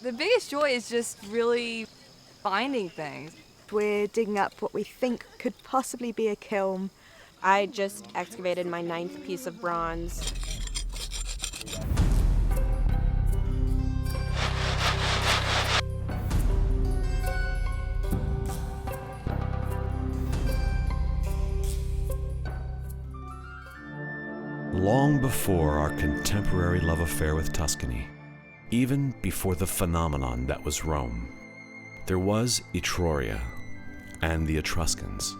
The biggest joy is just really finding things. We're digging up what we think could possibly be a kiln. I just excavated my 9th piece of bronze. Long before our contemporary love affair with Tuscany, even before the phenomenon that was Rome, there was Etruria and the Etruscans.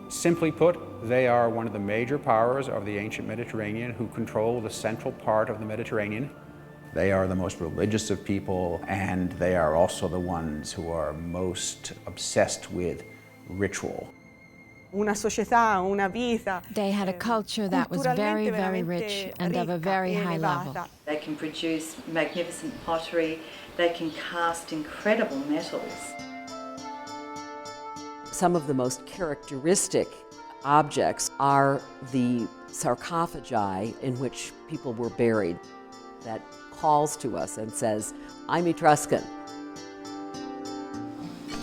Simply put, they are one of the major powers of the ancient Mediterranean who control the central part of the Mediterranean. They are the most religious of people, and they are also the ones who are most obsessed with ritual. They had a culture that was very, very rich and of a very high level. They can produce magnificent pottery, they can cast incredible metals. Some of the most characteristic objects are the sarcophagi in which people were buried. That calls to us and says, I'm Etruscan.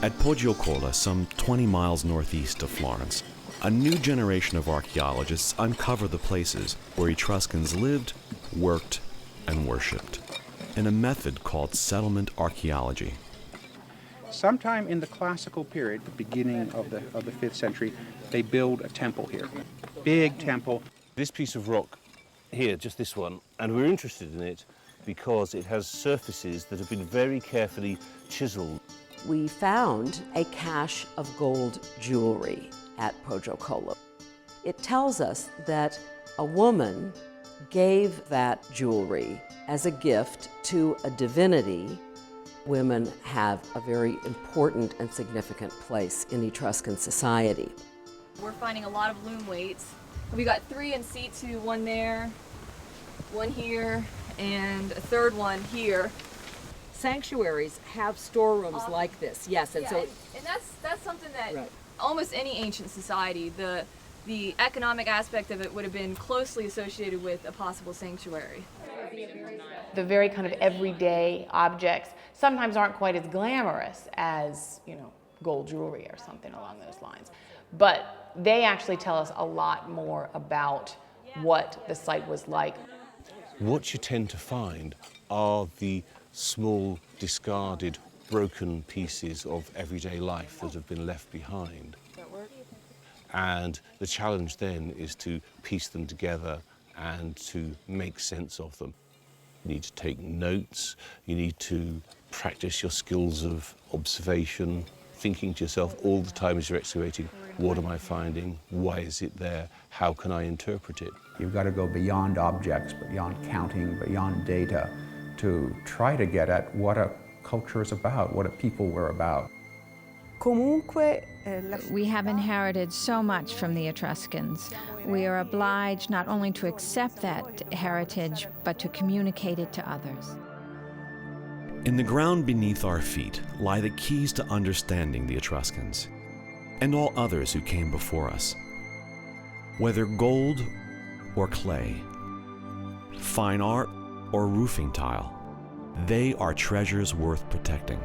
At Poggiocola, some 20 miles northeast of Florence, a new generation of archaeologists uncover the places where Etruscans lived, worked, and worshipped in a method called settlement archaeology. Sometime in the classical period, the beginning of the 5th century, they build a temple here. Big temple. This piece of rock here, just this one, and we're interested in it because it has surfaces that have been very carefully chiseled. We found a cache of gold jewelry at Poggiocola. It tells us that a woman gave that jewelry as a gift to a divinity. Women have a very important and significant place in Etruscan society. We're finding a lot of loom weights. We got 3 in situ, 1 there, 1 here, and a 3rd one here. Sanctuaries have storerooms like this, yes, and so and that's something that right. Almost any ancient society, the economic aspect of it would have been closely associated with a possible sanctuary. The very kind of everyday objects sometimes aren't quite as glamorous as, gold jewelry or something along those lines. But they actually tell us a lot more about what the site was like. What you tend to find are the small, discarded, broken pieces of everyday life that have been left behind. And the challenge then is to piece them together and to make sense of them. You need to take notes, you need to practice your skills of observation, thinking to yourself all the time as you're excavating, what am I finding, why is it there, how can I interpret it? You've got to go beyond objects, beyond counting, beyond data, to try to get at what a culture is about, what a people were about. We have inherited so much from the Etruscans. We are obliged not only to accept that heritage, but to communicate it to others. In the ground beneath our feet lie the keys to understanding the Etruscans and all others who came before us. Whether gold or clay, fine art or roofing tile, they are treasures worth protecting.